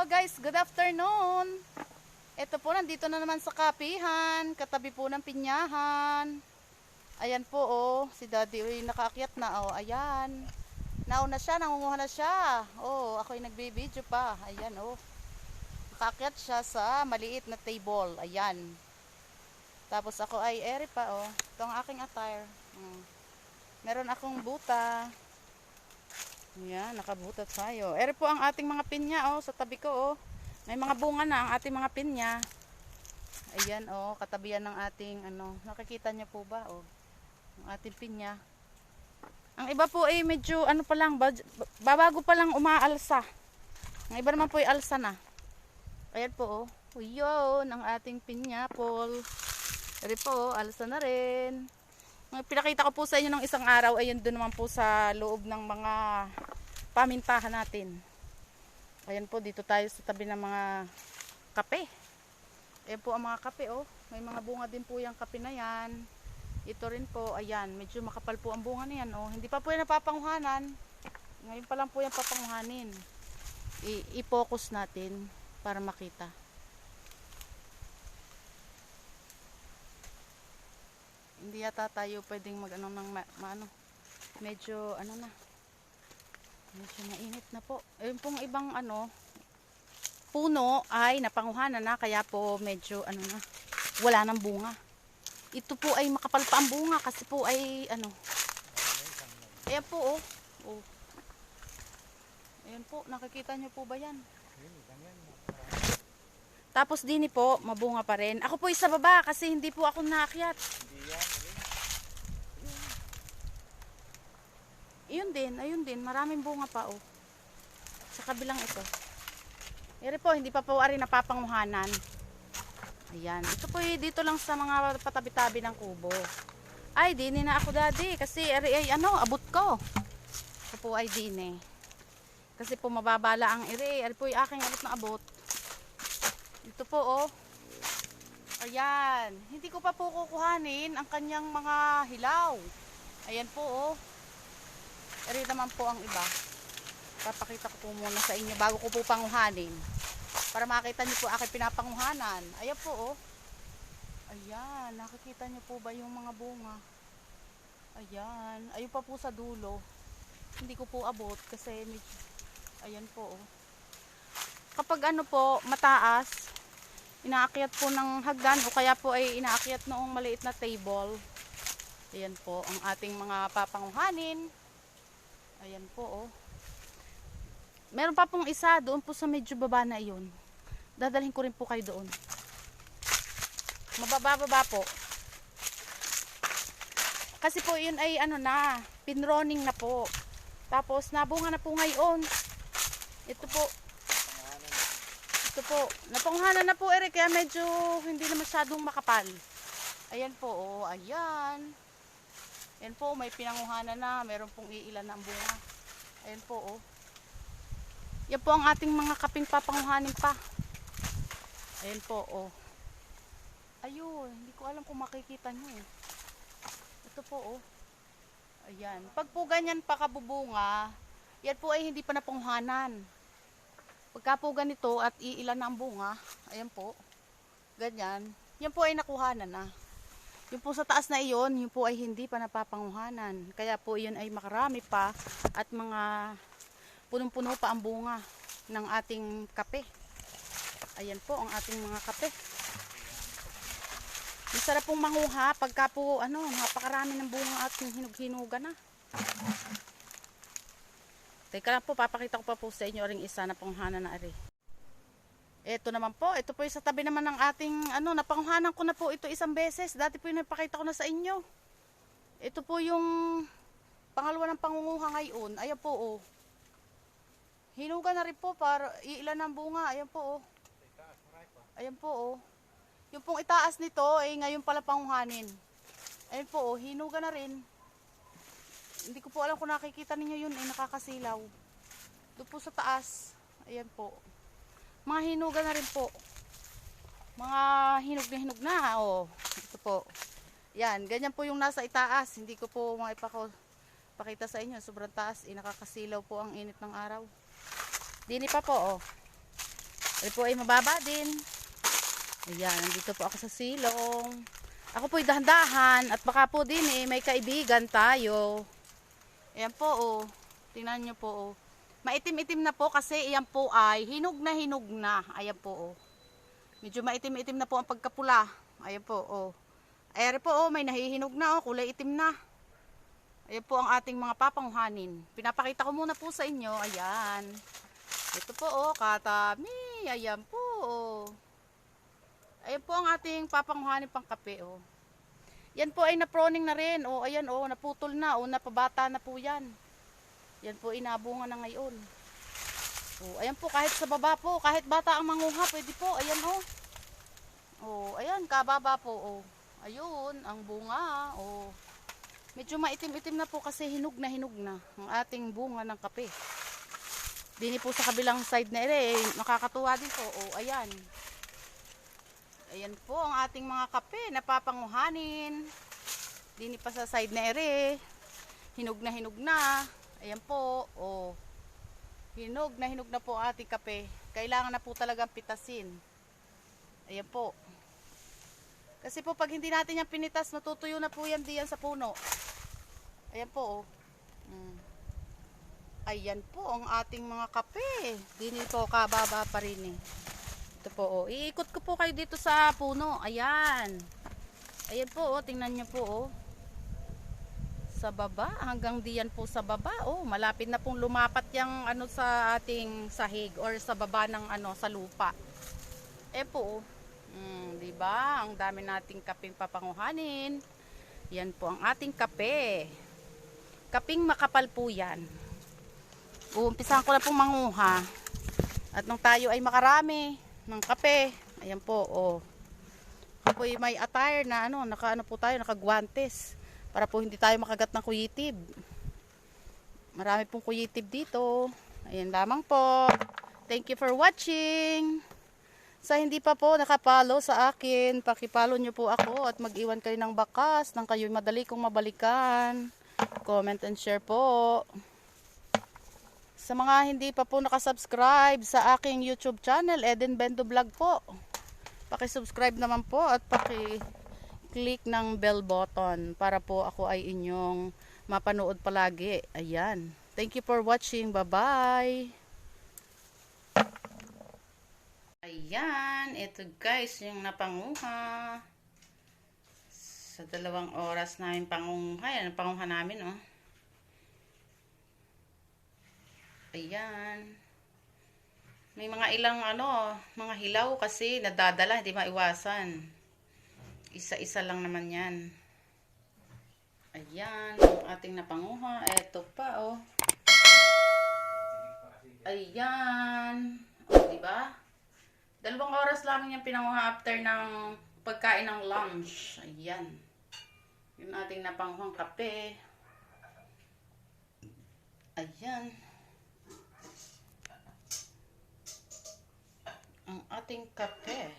guys, good afternoon. Ito po, nandito na naman sa kapihan, katabi po ng pinyahan. Ayan po oh, si Daddy nakaakyat na oh, ayan. Nauna siya, nangunguha na siya. Oh, ako'y nagbibideo pa. Ayan oh. Nakaakyat siya sa maliit na table. Ayan. Tapos ako ay ere pa oh. Ito ang aking attire. Meron akong buta. Ayan, nakabuta tayo. Ere po ang ating mga pinya oh, sa tabi ko oh. May mga bunga na ang ating mga pinya. Ayan oh, katabihan ng ating ano, nakikita niyo po ba oh, ang ating pinya. Ang iba po ay medyo ano pa lang, babago pa lang umaalsa. Ang iba naman po ay alsa na. Ayan po oh. Yun, ang ating pineapple. Ere po, alsa na rin. Pinakita ko po sa inyo ng isang araw, ayun doon naman po sa loob ng mga pamintahan natin. Ayan po, dito tayo sa tabi ng mga kape. Ayan po ang mga kape oh. May mga bunga din po yung kape na yan. Ito rin po, ayan, medyo makapal po ang bunga na yan oh. Hindi pa po yan napapanguhanan. Ngayon pa lang po yan papanguhanin. I-focus natin para makita. Hindi yata tayo pwedeng mag-ano ng medyo ano na. Medyo mainit na po. Ayun pong ibang ano puno ay napanguhanan na kaya po medyo ano na, wala nang bunga. Ito po ay makapal pa ang bunga kasi po ay ano. Ayan po oh. Oh. Ayan po, nakikita niyo po ba yan? Tapos din po, mabunga pa rin. Ako po isa baba kasi hindi po ako naakyat. Ayun din, maraming bunga pa oh. Sa kabilang ito. Ere po, hindi pa po ari napapanguhanan. Ayan, ito po dito lang sa mga patabi-tabi ng kubo. Ay, dini na ako Daddy kasi ari ay ano, abot ko. Ito po ay dini. Kasi po mababala ang ere. Ari po yung aking abot na abot. Ito po oh. Ayan, hindi ko pa po kukuhanin ang kanyang mga hilaw. Ayan po oh. Eri naman po ang iba. Papakita ko po muna sa inyo bago ko po panguhanin. Para makita niyo po aking pinapanguhanan. Ayan po oh. Ayan, nakikita niyo po ba yung mga bunga? Ayan, ayun pa po sa dulo. Hindi ko po abot kasi medyo, ayan po oh. Kapag ano po, mataas, inaakyat po ng hagdan o kaya po ay inaakyat noong maliit na table. Ayan po ang ating mga papanguhanin. Ayan po oh. Meron pa pong isa doon po sa medyo baba na iyon. Dadalhin ko rin po kayo doon. Mababa po. Kasi po yun ay ano na, pinroning na po. Tapos nabunga na po ngayon. Ito po. Ito po, napanguhanan na po ere kaya medyo hindi na masyadong makapal. Ayan po, oh, ayan. Ayan po, may pinanguhanan na, meron pong iilan na ang bunga. Ayan po, oh. Yan po ang ating mga kaping papanguhanin pa. Ayan po, oh. Ayun, hindi ko alam kung makikita nyo eh. Ito po, oh. Ayan, pag po ganyan pa kabubunga, yan po ay hindi pa napanguhanan. Pagka po ganito at iilan na ang bunga, ayan po, ganyan, yan po ay nakuhanan na. Yung po sa taas na iyon, yun po ay hindi pa napapanguhanan. Kaya po yun ay makarami pa at mga punong-puno pa ang bunga ng ating kape. Ayan po ang ating mga kape. Masarap pong manguha pagka po ano, napakarami ng bunga at hinug-hinuga na. Teka lang po, papakita ko pa po sa inyo ring isa na panguhanan na ari. Ito naman po, ito po yung sa tabi naman ng ating ano, napanguhanan ko na po ito isang beses. Dati po yung napakita ko na sa inyo. Ito po yung pangalawa ng pangunguha ngayon. Ayan po oh. Hinuga na rin po para iilan ng bunga. Ayan po oh. Ayan po oh. Yung pong itaas nito ay ngayon pala panguhanin. Ayan po oh, hinuga na rin. Hindi ko po alam kung nakikita ninyo yun, ay nakakasilaw. Doon po sa taas. Ayan po. Mga hinuga na rin po. Mga hinog na. Oh. Ito po. Yan. Ganyan po yung nasa itaas. Hindi ko po pakita sa inyo. Sobrang taas. Nakakasilaw po ang init ng araw. Dini pa po. Oh. Ay po ay mababa din. Ayan, nandito po ako sa silong. Ako po'y dahan-dahan at baka po din may kaibigan tayo. Ayan po oh. Tingnan nyo po oh. Maitim-itim na po kasi iyan po ay hinog na hinog na. Ayan po oh. Medyo maitim-itim na po ang pagkapula. Ayan po oh. Ayan po oh, may nahihinog na oh, kulay itim na. Ayan po ang ating mga papanguhanin. Pinapakita ko muna po sa inyo. Ayan. Ito po oh, katami. Ayan po oh. Ayan po ang ating papanguhanin pang kape oh. Yan po ay naproning na rin. Oh, ayan oh, naputol na oh, napabata na po yan. Yan po inabunga na ngayon. Oh, ayan po kahit sa baba po, kahit bata ang manguha, pwede po. Ayan oh. Oh, ayan kababa po oh. Ayun, ang bunga oh. Medyo maitim-itim na po kasi hinog na ang ating bunga ng kape. Dini po sa kabilang side na ere, nakakatuwa din po. Oh, ayan. Ayan po ang ating mga kape na papanguhanin. Dini pa sa side na ere. Hinog na. Ayan po. Oh. Hinog na po ang ating kape. Kailangan na po talagang pitasin. Ayan po. Kasi po pag hindi natin yan pinitas, matutuyo na po yan diyan sa puno. Ayan po. Oh. Ayan po ang ating mga kape. Dini po kababa pa rin eh. Ito po, oh. Iikot ko po kayo dito sa puno. Ayan. Ayan po, oh. Tingnan nyo po, oh. Sa baba, hanggang diyan po sa baba, oh. Malapit na pong lumapat yung ano sa ating sahig or sa baba ng ano sa lupa. Po, oh. Diba? Ang dami nating kaping papanguhanin. Yan po ang ating kape. Kaping makapal po yan. Umpisahan ko na pong manguha. At nung tayo ay makarami ng kape, ayan po oh. Ako may attire na ano, nakaano po tayo, nakagwantes para po hindi tayo makagat ng kuyitib. Marami pong kuyitib dito. Ayan lamang po. Thank you for watching. Sa hindi pa po nakapalo sa akin, paki-follow nyo po ako at mag-iwan kayo ng bakas nang kayo madali kong mabalikan. Comment and share po. Sa mga hindi pa po nakasubscribe sa aking YouTube channel, Eden Bendo Vlog po. Paki-subscribe naman po at paki-click ng bell button para po ako ay inyong mapanood palagi. Ayan. Thank you for watching. Bye-bye. Ayan. Ito guys, yung napanguha. Sa 2 oras namin panguha. Ayan, panguha namin oh. Ayan. May mga ilang ano, mga hilaw kasi nadadala, hindi maiwasan. Isa-isa lang naman yan. Ayan, ang ating napanguha. Eto pa, oh. Ayan. O, diba? 2 oras lang yung pinanguha after ng pagkain ng lunch. Ayan. Yung ating napanguhang kape. Ayan. Ang ating kape.